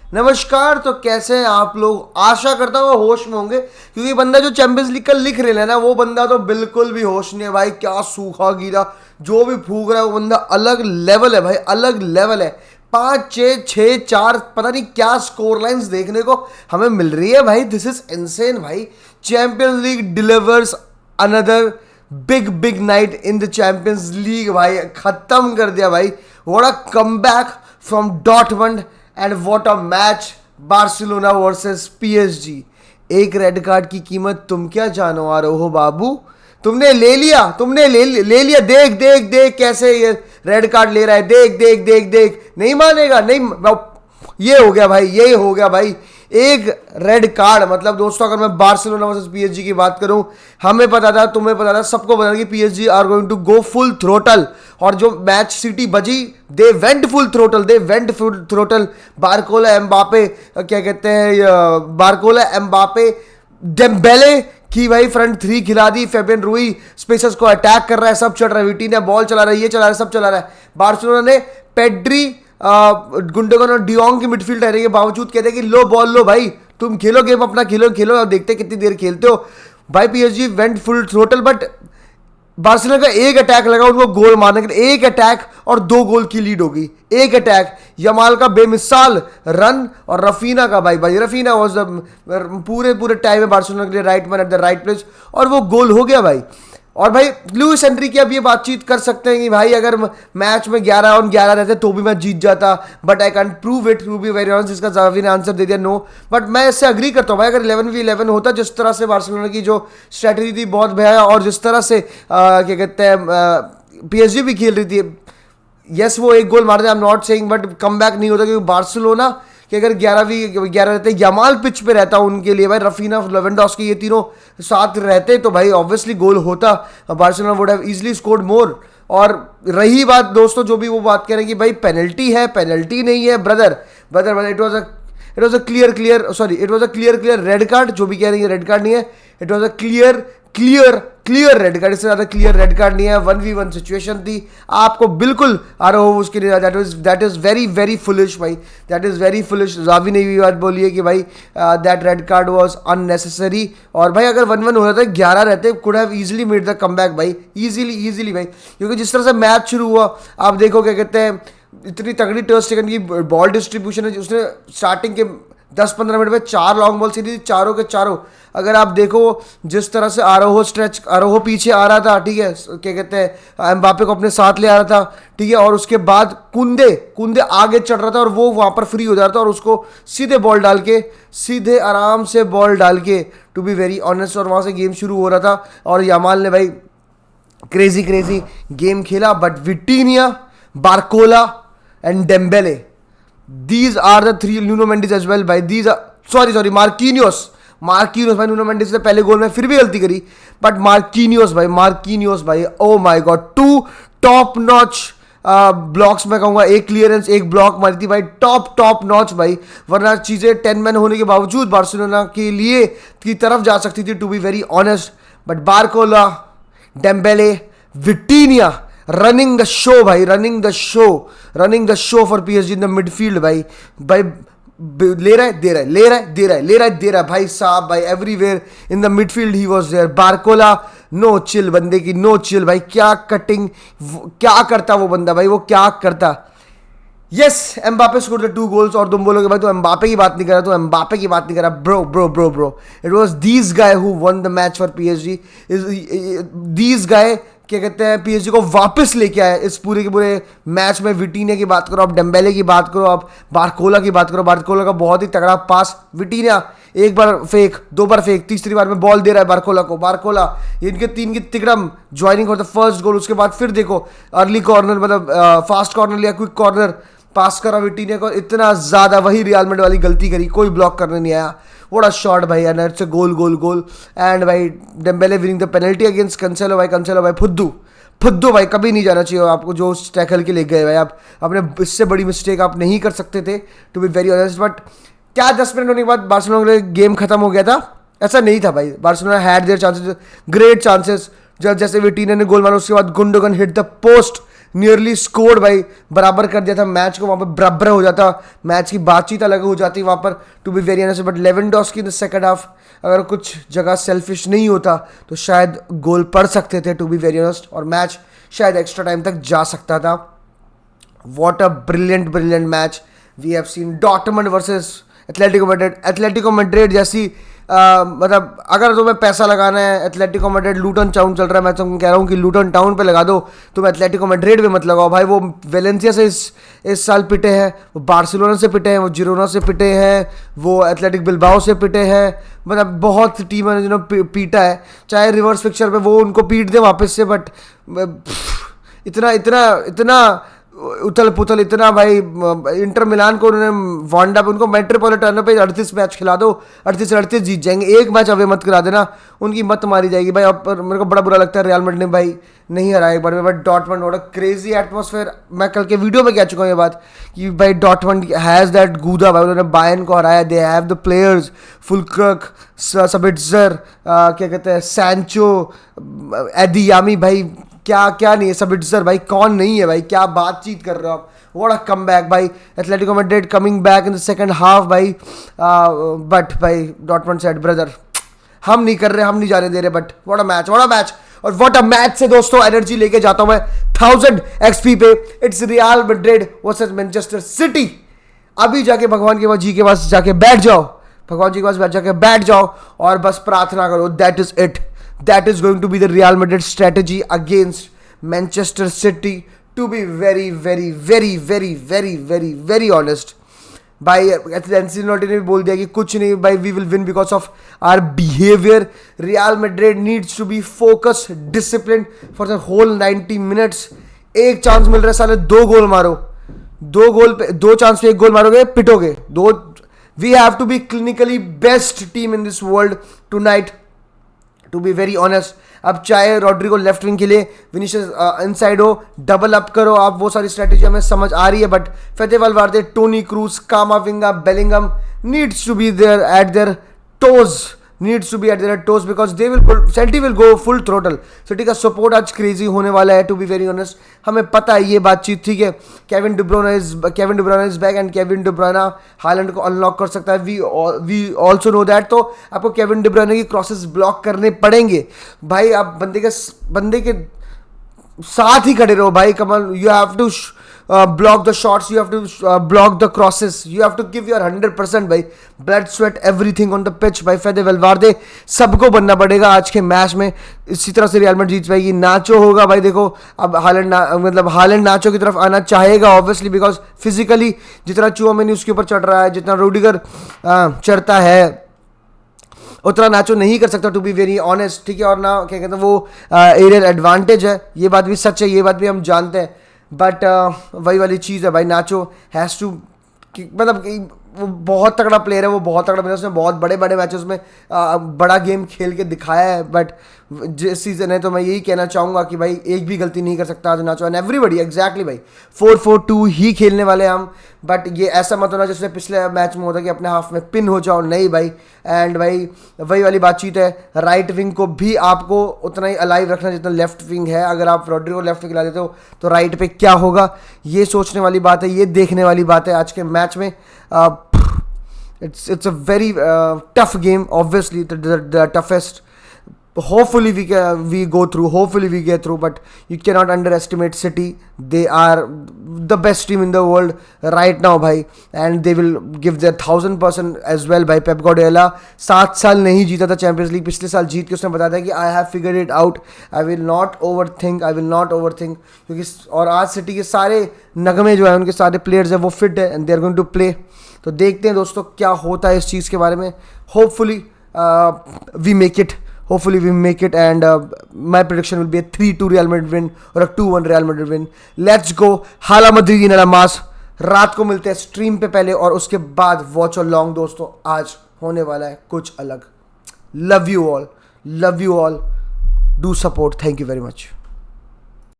नमस्कार। तो कैसे हैं आप लोग? आशा करता हूँ वो होश में होंगे, क्योंकि बंदा जो चैंपियंस लीग का लिख रहे हैं ना, वो बंदा तो बिल्कुल भी होश नहीं है भाई। क्या सूखा गीला जो भी फूक रहा है वो बंदा अलग लेवल है भाई, अलग लेवल है। 5-6, 6-4 पता नहीं क्या स्कोर लाइंस देखने को हमें मिल रही है भाई। दिस इज इनसेन भाई। Champions league delivers another big big night in the champions league भाई। खत्म कर दिया भाई। What a comeback from Dortmund and what a match. Barcelona versus PSG. एक रेड कार्ड की कीमत तुम क्या जानो आ रहे हो बाबू? तुमने ले लिया, ले लिया। देख देख देख कैसे ये रेड कार्ड ले रहा है। देख देख देख देख, नहीं मानेगा। नहीं, ये हो गया भाई, ये हो गया भाई। एक रेड कार्ड मतलब दोस्तों, अगर मैं बार्सिलोना वर्सेस पीएसजी की बात करूं, हमें पता था, तुम्हें पता था, सबको पता था कि PSG are going to go full throttle. और जो मैच सिटी बजी, they went full throttle, they went full throttle. Barcola Mbappe, क्या कहते हैं, बारकोला एम्बापे डेम्बेले की भाई फ्रंट थ्री खिला दी। फेबियन रूई स्पेसर्स को अटैक कर रहा है, सब चल रहा है। विटीनिया बॉल चला रहा है, ये चला रहा है, सब चला रहा है। बार्सिलोना ने पेड्री, गुंडोगन और डियोंग की मिडफील्ड रहने के बावजूद कहते हैं कि लो बॉल लो भाई, तुम खेलो गेम अपना, खेलो खेलो, अब देखते कितनी देर खेलते हो भाई। PSG went full throttle, but Barcelona का एक अटैक लगा उनको गोल मारने के लिए। एक अटैक और 2 गोल की लीड हो गई। एक अटैक, यमाल का बेमिसाल रन और रफीना का भाई रफीना वाज द पूरे टाइम में बार्सिलोना के लिए right man at the right place, और वो गोल हो गया भाई। और भाई लुइस एनरिके की अब ये बातचीत कर सकते हैं कि भाई अगर मैच में 11-11 रहते तो भी मैच जीत जाता, but I can't prove it to be very honest. जिसका जावी ने आंसर दे दिया नो, बट मैं इससे अग्री करता हूँ भाई। अगर 11v11 होता, जिस तरह से बार्सिलोना की जो स्ट्रेटजी थी बहुत भया, और जिस तरह से क्या कहते हैं पीएसजी भी खेल रही थी, यस वो एक गोल मारते, I am not saying, but come back नहीं होता, क्योंकि बार्सिलोना कि अगर 11 रहते, यमाल पिच पे रहता उनके लिए भाई, रफीना लेवेंडोस्की ये तीनों साथ रहते तो भाई ऑब्वियसली गोल होता। Barcelona would have easily scored more. और रही बात दोस्तों, जो भी वो बात कह रहे हैं कि भाई पेनल्टी है, पेनल्टी नहीं है, brother it was a clear red card. जो भी कह रही है रेड कार्ड नहीं है, it was a clear red card. इससे ज्यादा क्लियर रेड कार्ड नहीं है। 1v1 सिचुएशन थी, आपको बिल्कुल आ रहा हो उसके लिए। That is very very foolish भाई, that is very foolish. Xavi ने भी बात बोली है कि भाई that red card was unnecessary. और भाई अगर 1-1 हो जाता, 11 रहते, could have easily made the comeback भाई, इजीली भाई। क्योंकि जिस तरह से मैच शुरू हुआ, आप देखो क्या कहते हैं, इतनी तगड़ी टर स्टेगन की बॉल डिस्ट्रीब्यूशन है। उसने स्टार्टिंग के 10-15 मिनट में 4 लॉन्ग बॉल सीधी, चारों के चारों। अगर आप देखो जिस तरह से आरोहो पीछे आ रहा था, ठीक है, क्या कहते हैं, एम्बापे को अपने साथ ले आ रहा था, ठीक है, और उसके बाद कुंदे आगे चढ़ रहा था, और वो वहां पर फ्री हो जा रहा था, और उसको सीधे आराम से बॉल डाल के, टू बी वेरी ऑनेस्ट, और वहां से गेम शुरू हो रहा था। और यमाल ने भाई क्रेजी गेम खेला, but Vitinha, Barcola and Dembele, these are the 3, Nuno Mendes as well भाई, these are sorry मार्किनियोस भाई। न्यूनो मेंडिस ने पहले गोल में फिर भी गलती करी, बट मार्किनियोस भाई oh my God, 2 top notch blocks में कहूंगा। एक क्लियरेंस, एक ब्लॉक मारी थी भाई, टॉप नॉच भाई। वरना चीजें 10 मैन होने के बावजूद बार्सिलोना के लिए की तरफ जा सकती थी, to be very honest. But Barcola, Dembele, Vitinha running the show भाई, running the show for PSG in the midfield भाई। ले रहा है भाई साहब भाई। Everywhere in the midfield he was there. Barcola no chill, बंदे की नो चिल भाई। क्या कटिंग, क्या करता वो बंदा भाई, वो क्या करता। Yes, Mbappe scored the 2 goals. और तुम बोलोगे भाई तो एम्बापे की बात नहीं कर रहा, bro. It was these guys who won the match for PSG. These guys क्या कहते हैं, पीएसजी को वापस लेके आए इस पूरे के पूरे मैच में। विटीनिया की बात करो आप, डेम्बेले की बात करो आप, बारकोला की बात करो। बारकोला का बहुत ही तगड़ा पास, विटीनिया एक बार फेक, 2 बार फेक, तीसरी बार में बॉल दे रहा है बारकोला को। बारकोला इनके 3 की तिकड़म, joining for the first goal. उसके बाद फिर देखो अर्ली कॉर्नर, मतलब फास्ट कॉर्नर लिया, क्विक कॉर्नर पास करा विटीनिया को। इतना ज्यादा वही रियल मैड्रिड वाली गलती करी, कोई ब्लॉक करने नहीं आया। व्हाट अ शॉट भाई, and it's a goal. And भाई Dembele winning the penalty against Cancelo भाई, फुद्दू भाई, कभी नहीं जाना चाहिए आपको जो टैकल के ले गए भाई। आप अपने इससे बड़ी मिस्टेक आप नहीं कर सकते थे, to be very honest. But क्या 10 मिनट होने के बाद बार्सिलोना के लिए गेम खत्म हो गया था? ऐसा नहीं था भाई। Barcelona had there chances, great chances. जब जैसे विटीनिया ने गोल मारा, उसके बाद Gundogan hit the post, nearly scored भाई, बराबर कर दिया था मैच को, वहाँ पर बराबर हो जाता, मैच की बातचीत अलग हो जाती वहाँ पर, to be very honest. But Lewandowski in the second half अगर कुछ जगह सेल्फिश नहीं होता तो शायद गोल पड़ सकते थे, टू बी वेरी ऑनेस्ट, और मैच शायद एक्स्ट्रा टाइम तक जा सकता था। What a brilliant match we have seen. Dortmund versus Atletico Madrid जैसी मतलब अगर तुम्हें पैसा लगाना है, एथलेटिको मैड्रिड लूटन टाउन चल रहा है, मैं तुमको कह रहा हूँ कि लूटन टाउन पे लगा दो, तुम एथलेटिको मैड्रिड पे मत लगाओ भाई। वो वेलेंसिया से इस साल पिटे हैं, वो बार्सिलोना से पिटे हैं, वो जिरोना से पिटे हैं, वो एथलेटिक बिल्बाओ से पिटे हैं, मतलब बहुत टीम है जिन्होंने पीटा है, चाहे रिवर्स फिक्चर पे वो उनको पीट दे वापस से। बट इतना उथल पुथल, इतना भाई, इंटर मिलान को उन्होंने वांडा पे, उनको मेट्रोपॉलिटनो पे 38 मैच खिला दो, 38 से 38 जीत जाएंगे, एक मैच अवे मत करा देना, उनकी मत मारी जाएगी भाई। अब मेरे को बड़ा बुरा लगता है रियल मैड्रिड ने भाई नहीं हराया एक बार में। But Dortmund what a crazy atmosphere, मैं कल के वीडियो में कह चुका हूँ ये बात कि भाई डॉर्टमंड हैज़ दैट गूदा भाई, उन्होंने बायर्न को हराया, दे हैव द प्लेयर्स, फुलक्रक, सबिट्जर, क्या कहते हैं, सैंचो, एदियामी भाई, क्या नहीं है, सबिट्जर भाई कौन नहीं है भाई, क्या बातचीत कर रहे हो आप। व्हाट अ कमबैक भाई, Atletico Madrid coming back in the second half भाई। बट भाई डॉर्टमंड सेड ब्रदर हम नहीं कर रहे, हम नहीं जाने दे रहे। बट व्हाट अ मैच और व्हाट अ मैच से दोस्तों एनर्जी लेके जाता हूं मैं 1000 XP पे। It's real Madrid versus Manchester city. अभी जाके भगवान के पास जी के पास जाके बैठ जाओ, भगवान जी के पास जाके बैठ जाओ और बस प्रार्थना करो, that is it. That is going to be the Real Madrid strategy against Manchester City, to be very honest. भाई एंसिलोटी ने भी बोल दिया कि कुछ नहीं भाई, we will win because of our behaviour. Real Madrid needs to be focus, discipline for the whole 90 minutes. एक चांस मिल रहा है साले, 2 गोल मारो, 2 चांस पे 1 गोल मारोगे पिटोगे। We have to be clinically best team in this world tonight, to be very honest. अब चाहे रॉड्रिगो लेफ्ट विंग के लिए, विनीशियस इनसाइड हो, डबल अप करो आप, वो सारी स्ट्रेटेजी हमें समझ आ रही है। But Fede Valverde, Toni Kroos, Camavinga, Bellingham needs to be there at their toes, because City will go full throttle. City का सपोर्ट आज क्रेजी होने वाला है, टू बी वेरी ऑनेस्ट। हमें पता है ये बातचीत, ठीक है। Kevin De ब्रुयने is back and Kevin De ब्रुयने Holland को अनलॉक कर सकता है, वी ऑल्सो नो दैट। तो आपको केविन डी ब्रुयने की क्रॉसेस ब्लॉक करने पड़ेंगे भाई। आप बंदे के साथ ही खड़े रहो भाई। Kamal, you have to block the shots, you have to block the crosses, you have to give your 100% भाई, blood sweat everything on the pitch भाई। फेदे वाल्वार्डे सबको बनना पड़ेगा आज के मैच में, इसी तरह से रियल मैड्रिड जीत पाएगी। नाचो होगा भाई, देखो अब हालैंड नाचो की तरफ आना चाहेगा ऑब्वियसली, बिकॉज फिजिकली जितना चुआमेनी उसके ऊपर चढ़ रहा है, जितना रूडिगर चढ़ता है, उतना नाचो नहीं कर सकता, टू बी वेरी ऑनेस्ट, ठीक है। और ना क्या कहते हैं, वो एरियल एडवांटेज है, ये बात भी सच है, ये बात भी हम जानते हैं। बट वही वाली चीज़ है भाई, नाचो हैज़ टू, मतलब वो बहुत तगड़ा प्लेयर है, वो बहुत तगड़ा प्लेयर, उसने बहुत बड़े मैचेस में बड़ा गेम खेल के दिखाया है। बट जिस सीज़न है तो मैं यही कहना चाहूँगा कि भाई एक भी गलती नहीं कर सकता आज नाचो, एंड एवरीबडी एग्जैक्टली भाई 4-4-2 ही खेलने वाले हम। बट ये ऐसा मत होना जैसे पिछले मैच में होता कि अपने हाफ में पिन हो जाओ, नहीं भाई। एंड भाई वही वाली बातचीत है, राइट विंग को भी आपको उतना ही अलाइव रखना जितना लेफ्ट विंग है। अगर आप रॉड्रिगो लेफ्ट पे खिला देते हो तो राइट पे क्या होगा, ये सोचने वाली बात है, ये देखने वाली बात है आज के मैच में। It's a very tough game, obviously the toughest. Hopefully we go through, hopefully we get through, but you cannot underestimate City. They are the best team in the world right now भाई, and they will give their 1000% as well भाई। Pep Guardiola 7 साल नहीं जीता था champions league, पिछले साल जीत के उसने बताया था कि I have figured it out, I will not overthink, क्योंकि और आज सिटी के सारे नगमे जो है, उनके सारे प्लेयर्स हैं वो फिट है, and they are going to play. तो देखते हैं दोस्तों क्या होता है इस चीज़ के बारे में। Hopefully we make it, and my prediction will be 3-2 Real Madrid win और 2-1 Real Madrid win. Let's go, हाला मद्रिदी नला मास। रात को मिलते हैं स्ट्रीम पे पहले, और उसके बाद वॉच अलॉन्ग दोस्तों। आज होने वाला है कुछ अलग। Love you all, do support, thank you very much.